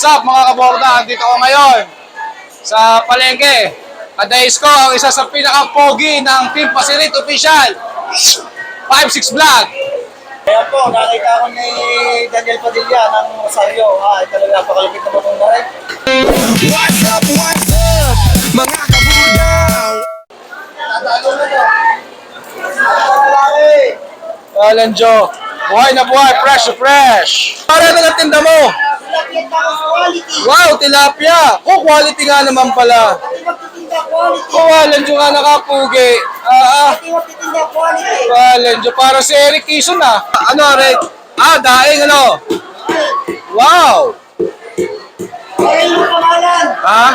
up mga kaborda? Andito ko ngayon sa palengke. Kadais ko ang isa sa pinaka-pogi ng Team Pasirit Official, 5-6 Vlog. Kaya po, nakita ko ni Daniel Padilla ng Rosario. Talaga napakalupit na mong na rin. What's up, mga kabudaw? Natalo na to. Alan Joe, buhay na buhay, fresh na fresh. Para na ng tinda mo. Wow, tilapia. Oh, quality nga naman pala. Oh, Alan Joe nga nakapugi. Alan Joe, para si Eric Kison ah. Ano, Eric? Daing ano? Wow. Ha?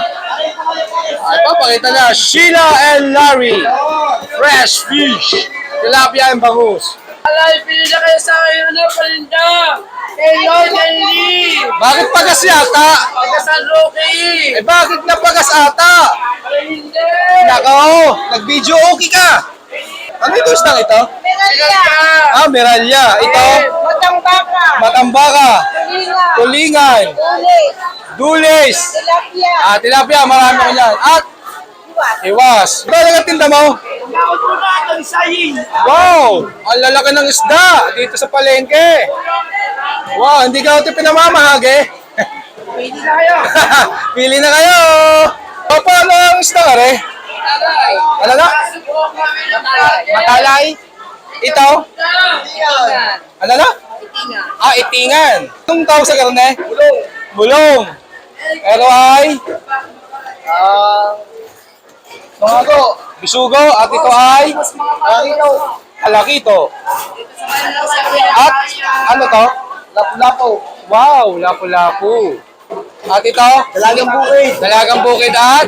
Ito, pakita na. Sheila and Larry. Fresh fish. Tilapia and bangus. Alay, pili na kayo sa akin, palinda! Hello, Nelly! Bakit pagas yata? Pagkasan Rocky! Bakit napagas ata? Hindi! Nako, nag-video okay ka. Ano ito isang ito? Meralya! Meralya. Ito? Matambaka! Matambaka. Tulingan. Dulis. Tilapia! Tilapia, marami ko yan. At iwas. Ito lang ang tinda mo? Wow! Ang lalaki ng isda dito sa palengke. Wow, hindi ka ito pinamamahag eh. Pili na kayo! Pili na kayo! O, paano ang isda ka rin? Talay! Ano na? Matalay? Ito? Ano na? Itingan. Anong tawag sa karne? Bulong. Bulong. Pero ay? Bisugo. Bisugo. At ito ay? Alakito. At ano to? Lapu-lapu. Wow, lapu-lapu. At ito? Dalagang bukid. Dalagang bukid at?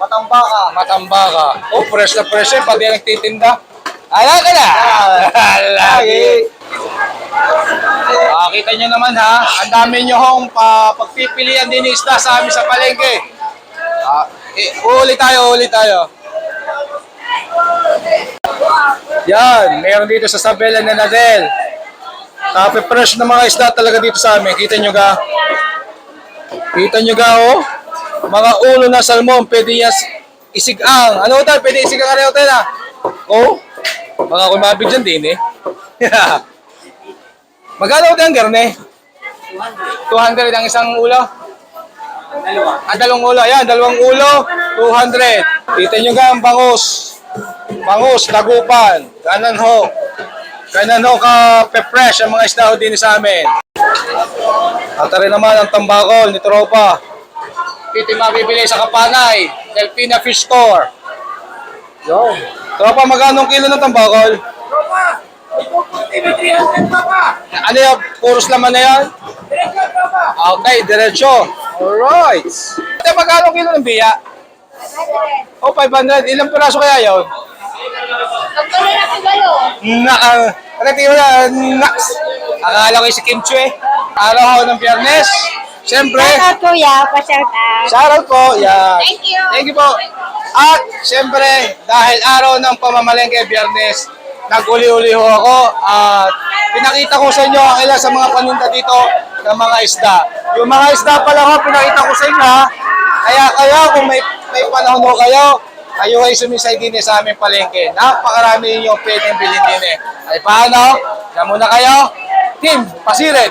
Matambaka. Matambaka. Oh, fresh na fresh eh. Pati nagtitinda. Ala ka na! Lagi. Kita nyo naman ha. Ang dami nyo hong pagpipilian din ng isda sa amin sa palengke. Uli tayo. Yan, meron dito sa Sabela na Nadel. Fresh na mga isda talaga dito sa amin. Kita nyo ga? Kita nyo ga oh? Mga ulo na salmon, pwede yan isigang. Ano tayo? Pwede isigang ka rin tayo na? Oh? Mga kumabig dyan din eh. Magkano tayo ang garne? 200 ang isang ulo? Dalawang ulo. Ayan, dalawang ulo, 200. Kita nyo ga ang bangus. Bangus, lagupan. Ganan ho ka pe-fresh ang mga isda ho din sa amin. At rin naman ang tambakol ni Tropa. Ito yung mabibili sa Kapanay, Delfina Fish Store. Yo. Tropa, magkano kilo ng tambakol? Tropa! Ito 300 pa! Ano yung puros laman na yan? Diretso, Tropa! Okay, diretso. Alright. Ito, magkano kilo ng biya? 500. Ilang piraso kaya yun? Nagtuloy na si Galo! Naks. Akala ko yung si Kim Chu eh. Araw ho ng Biyernes. Siyempre. Shoutout kuya, pa-shout out. Shoutout po. Yeah. Thank you. Thank you po. At siyempre, dahil araw ng pamamalengke Biyernes, nag-uli-uli ho ako at pinakita ko sa inyo ang ilan sa mga paninda dito ng mga isda. Yung mga isda pala ho, pinakita ko sa inyo ha. Kaya kung may panahon ho kayo ay sumisay din sa aming palengke. Napakarami niyo pwedeng bilhin din eh. Ay paano? Yan muna kayo. Team Pasirit.